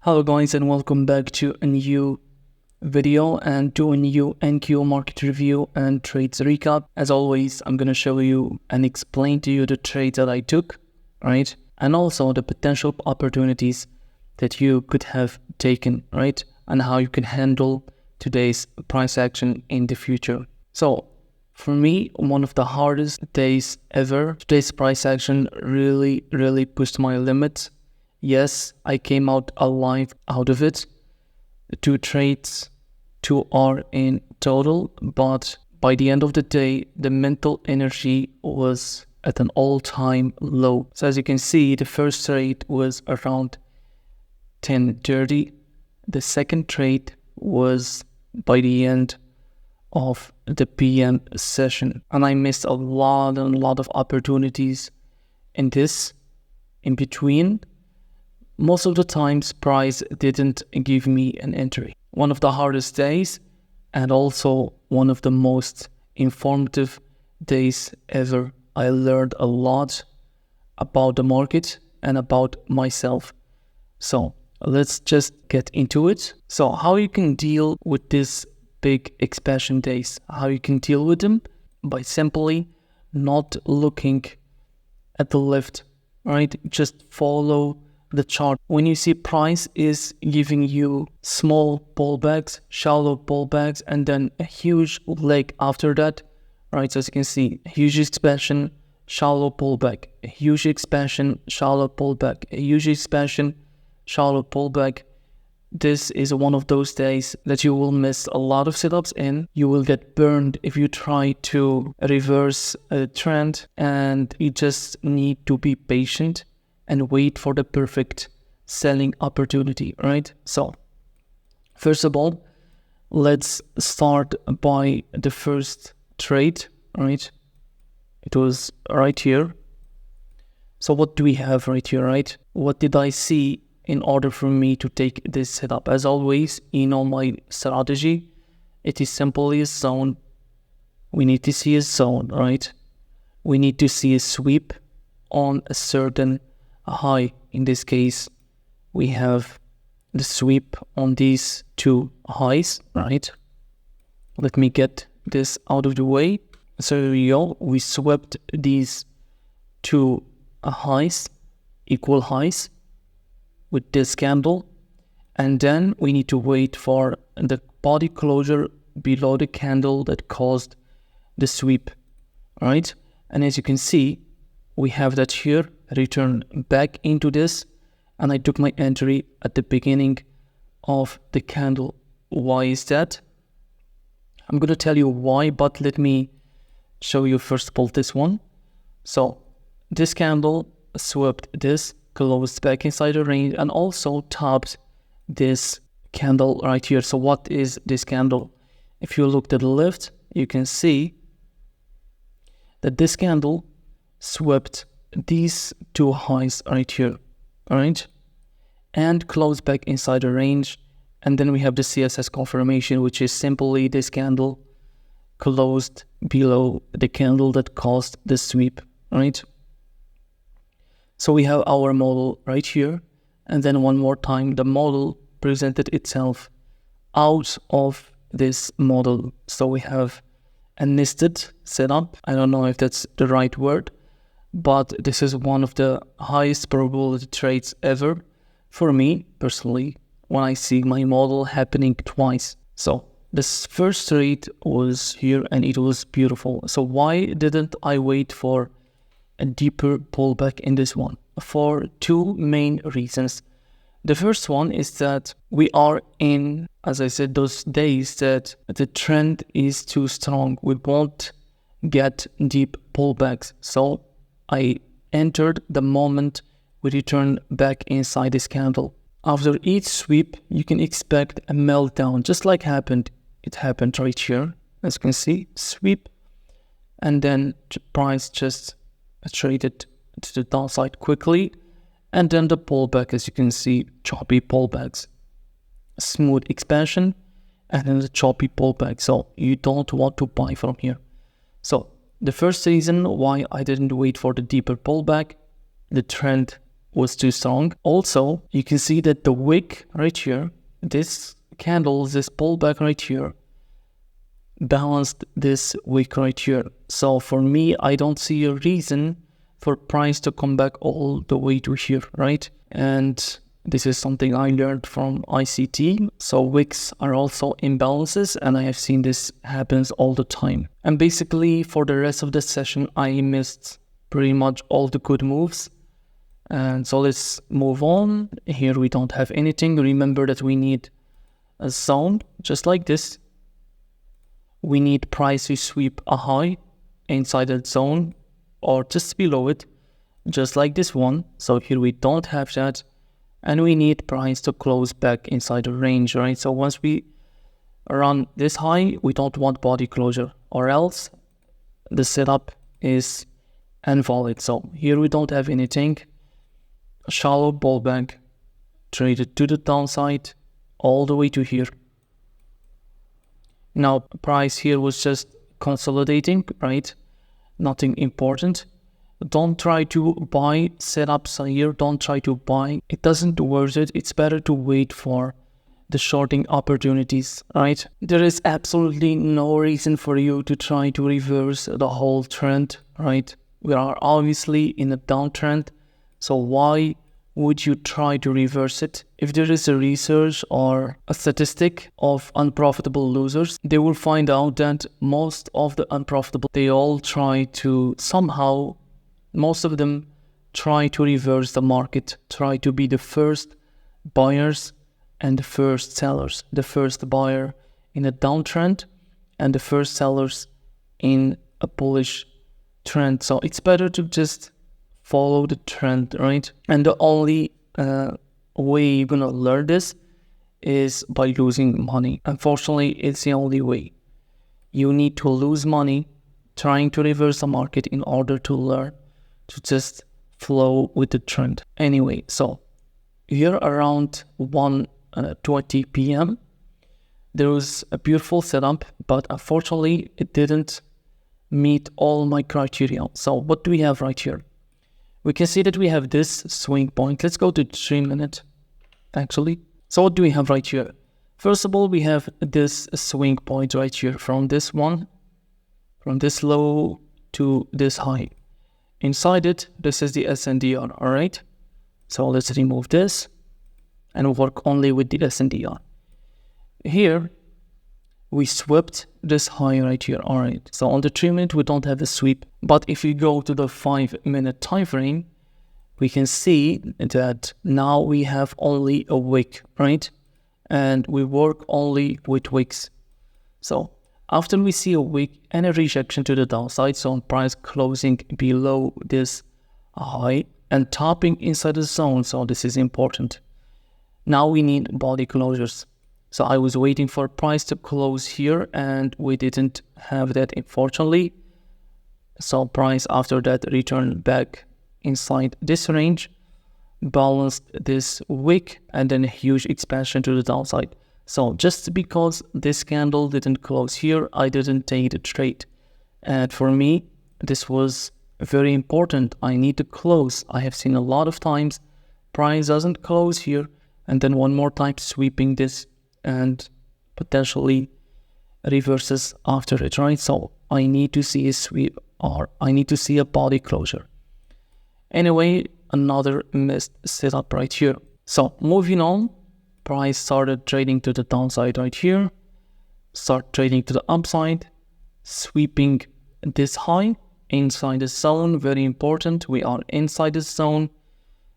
Hello guys, and welcome back to a new video and to a new NQ market review and trades recap. As always, I'm going to show you and explain to you the trades that I took, right? And also the potential opportunities that you could have taken, right? And how you can handle today's price action in the future. So for me, one of the hardest days ever, today's price action really pushed my limits. Yes, I came out alive out of it. 2 trades, 2 are in total, but by the end of the day, the mental energy was at an all-time low. So as you can see, the first trade was around 10:30. The second trade was by the end of the PM session, and I missed a lot of opportunities in between. Most of the times, price didn't give me an entry. One of the hardest days and also one of the most informative days ever. I learned a lot about the market and about myself. So let's just get into it. So how you can deal with this big expansion days, how you can deal with them by simply not looking at the left, right? Just follow the chart. When you see price is giving you small pullbacks, shallow pullbacks, and then a huge leg after that, right? So as you can see, huge expansion, shallow pullback, a huge expansion, shallow pullback, a huge expansion, shallow pullback. This is one of those days that you will miss a lot of setups in. You will get burned if you try to reverse a trend, and you just need to be patient and wait for the perfect selling opportunity, right? So first of all, let's start by the first trade, right? It was right here. So what do we have right here, right? What did I see in order for me to take this setup? As always, my strategy, it is simply a zone. We need to see a zone, right? We need to see a sweep on a certain high. In this case, we have the sweep on these 2 highs, right? Let me get this out of the way. So here we go. We swept these 2 highs, equal highs, with this candle, and then we need to wait for the body closure below the candle that caused the sweep, right? And as you can see, we have that here, return back into this, and I took my entry at the beginning of the candle. Why is that? I'm going to tell you why, but let me show you first of all this one. So this candle swept this, closed back inside the range, and also topped this candle right here. So what is this candle? If you look to the left, you can see that this candle swept these 2 highs right here, all right, and closed back inside the range. And then we have the CSS confirmation, which is simply this candle closed below the candle that caused the sweep, right? So we have our model right here, and then one more time the model presented itself out of this model. So we have a nested setup. I don't know if that's the right word, but this is one of the highest probability trades ever for me personally when I see my model happening twice. So this first trade was here and it was beautiful. So why didn't I wait for a deeper pullback in this one? For 2 main reasons. The first one is that we are in, as I said, those days that the trend is too strong. We won't get deep pullbacks. So I entered the moment we return back inside this candle. After each sweep, you can expect a meltdown, just like it happened right here. As you can see, sweep, and then the price just traded to the downside quickly, and then the pullback, as you can see, choppy pullbacks, smooth expansion, and then the choppy pullback. So you don't want to buy from here. So the first reason why I didn't wait for the deeper pullback, the trend was too strong. Also, you can see that the wick right here, this candle, this pullback right here, balanced this wick right here. So for me, I don't see a reason for price to come back all the way to here, right? And this is something I learned from ICT. So wicks are also imbalances, and I have seen this happens all the time. And basically for the rest of the session, I missed pretty much all the good moves. And so let's move on. Here we don't have anything. Remember that we need a zone just like this. We need price to sweep a high inside that zone or just below it, just like this one. So here we don't have that, and we need price to close back inside the range, right? So once we run this high, we don't want body closure, or else the setup is invalid. So here we don't have anything. Shallow pullback, traded to the downside all the way to here. Now price here was just consolidating, right? Nothing important. Don't try to buy setups here. Don't try to buy. It doesn't worth it. It's better to wait for the shorting opportunities, right? There is absolutely no reason for you to try to reverse the whole trend, right? We are obviously in a downtrend. So why would you try to reverse it? If there is a research or a statistic of unprofitable losers, they will find out that most of the unprofitable, they all try to somehow, most of them try to reverse the market, try to be the first buyers and the first sellers, the first buyer in a downtrend and the first sellers in a bullish trend. So it's better to just follow the trend, right? And the only way you're gonna learn this is by losing money. Unfortunately, it's the only way. You need to lose money trying to reverse the market in order to learn to just flow with the trend. Anyway, so here around 1:20 p.m. there was a beautiful setup, but unfortunately it didn't meet all my criteria. So what do we have right here? We can see that we have this swing point. Let's go to 3 minute actually. So what do we have right here? First of all, we have this swing point right here from this one, from this low to this high. Inside it, this is the SNDR, all right? So let's remove this and work only with the SNDR. Here, we swept this high right here, all right? So on the 3 minute, we don't have a sweep. But if we go to the 5 minute time frame, we can see that now we have only a wick, right? And we work only with wicks. So after we see a wick and a rejection to the downside, so on price closing below this high and topping inside the zone, so this is important. Now we need body closures. So I was waiting for price to close here and we didn't have that, unfortunately. So price after that returned back inside this range, balanced this wick, and then a huge expansion to the downside. So just because this candle didn't close here, I didn't take the trade. And for me, this was very important. I need to close. I have seen a lot of times price doesn't close here and then one more time sweeping this and potentially reverses after it, right? So I need to see a sweep or I need to see a body closure. Anyway, another missed setup right here. So moving on, price started trading to the downside right here, start trading to the upside, sweeping this high inside the zone, very important. We are inside the zone,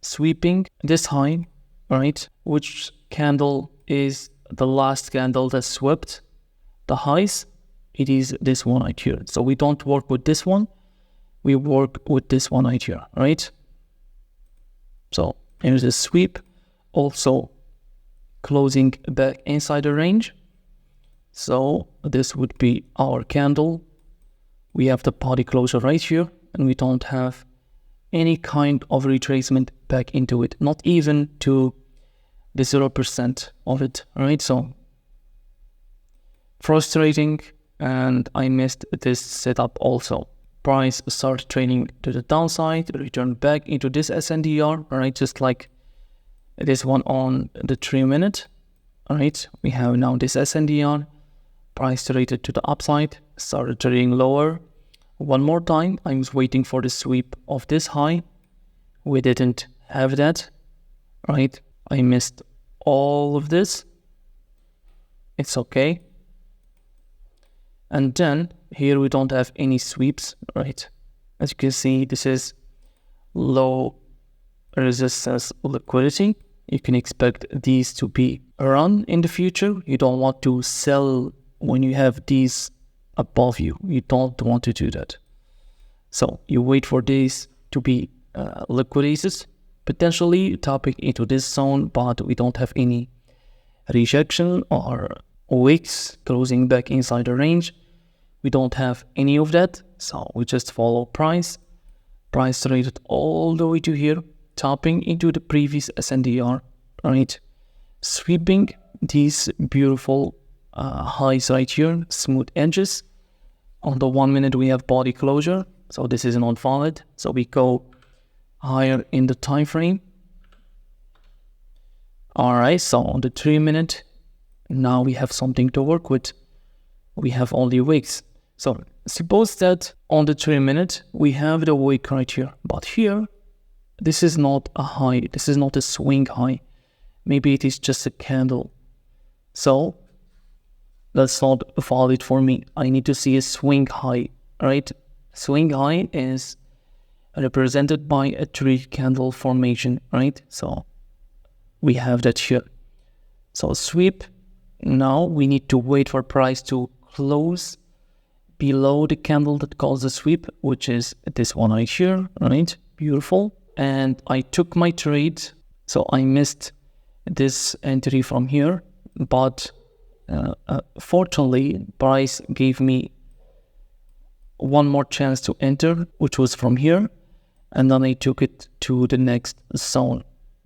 sweeping this high, right? Which candle is the last candle that swept the highs? It is this one right here. So we don't work with this one, we work with this one right here, right? So here's a sweep, also closing back inside the range. So this would be our candle. We have the body closure right here, and we don't have any kind of retracement back into it, not even to the 0% of it, right? So frustrating, and I missed this setup also. price started trading to the downside, return back into this SNDR, all right, just like this one on the 3 minute, all right. We have now this SNDR, price traded to the upside, started trading lower. One more time, I was waiting for the sweep of this high. We didn't have that, right? I missed all of this. It's okay. And then here we don't have any sweeps, right? As you can see, this is low resistance liquidity. You can expect these to be run in the future. You don't want to sell when you have these above you. You don't want to do that. So you wait for these to be liquidated, potentially tapping into this zone, but we don't have any rejection or wicks closing back inside the range. We don't have any of that, so we just follow price. Price traded all the way to here, tapping into the previous SNDR, right? Sweeping these beautiful highs right here, smooth edges. On the 1 minute we have body closure, so this is not valid. So we go higher in the time frame. All right, so on the 3 minute, now we have something to work with. We have all the wicks. So suppose that on the 3 minute, we have the wick right here, but here, this is not a high. This is not a swing high. Maybe it is just a candle. So that's not valid for me. I need to see a swing high, right? Swing high is represented by a 3 candle formation, right? So we have that here. So sweep. Now we need to wait for price to close below the candle that caused the sweep, which is this one right here, right? Beautiful. And I took my trade, so I missed this entry from here, but fortunately, price gave me one more chance to enter, which was from here, and then I took it to the next zone,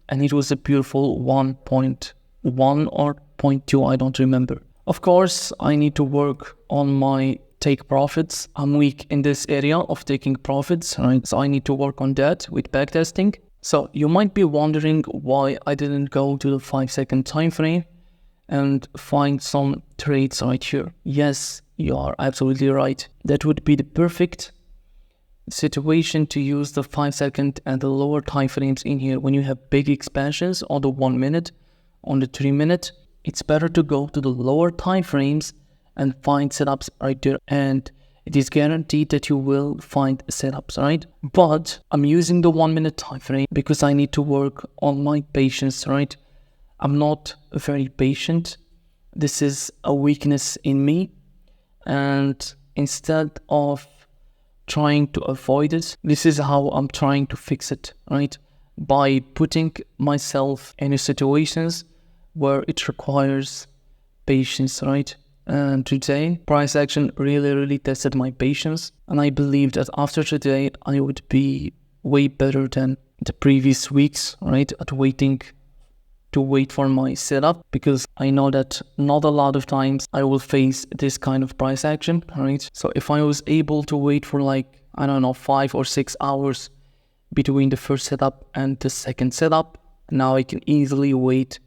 and it was a beautiful 1.1 or 0.2, I don't remember. Of course, I need to work on my take profits. I'm weak in this area of taking profits, right? So I need to work on that with backtesting. So you might be wondering why I didn't go to the 5-second time frame and find some trades right here. Yes, you are absolutely right. That would be the perfect situation to use the 5-second and the lower time frames in here. When you have big expansions on the 1 minute, on the 3 minute, it's better to go to the lower time frames and find setups right there, and it is guaranteed that you will find setups, right? But I'm using the 1 minute time frame because I need to work on my patience, right? I'm not very patient. This is a weakness in me, and instead of trying to avoid it, this is how I'm trying to fix it, right? By putting myself in situations where it requires patience, right? And today, price action really tested my patience. And I believe that after today, I would be way better than the previous weeks, right? At waiting to wait for my setup, because I know that not a lot of times I will face this kind of price action, right? So if I was able to wait for like, I don't know, 5 or 6 hours between the first setup and the second setup, now I can easily wait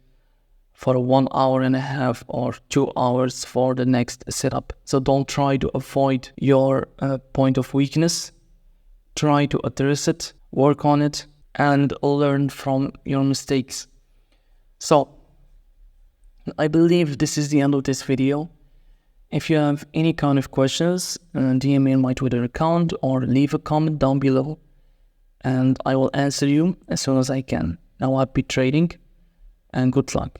for 1 hour and a half or 2 hours for the next setup. So don't try to avoid your point of weakness. Try to address it, work on it, and learn from your mistakes. So I believe this is the end of this video. If you have any kind of questions, DM me on my Twitter account or leave a comment down below, and I will answer you as soon as I can. Now happy trading and good luck.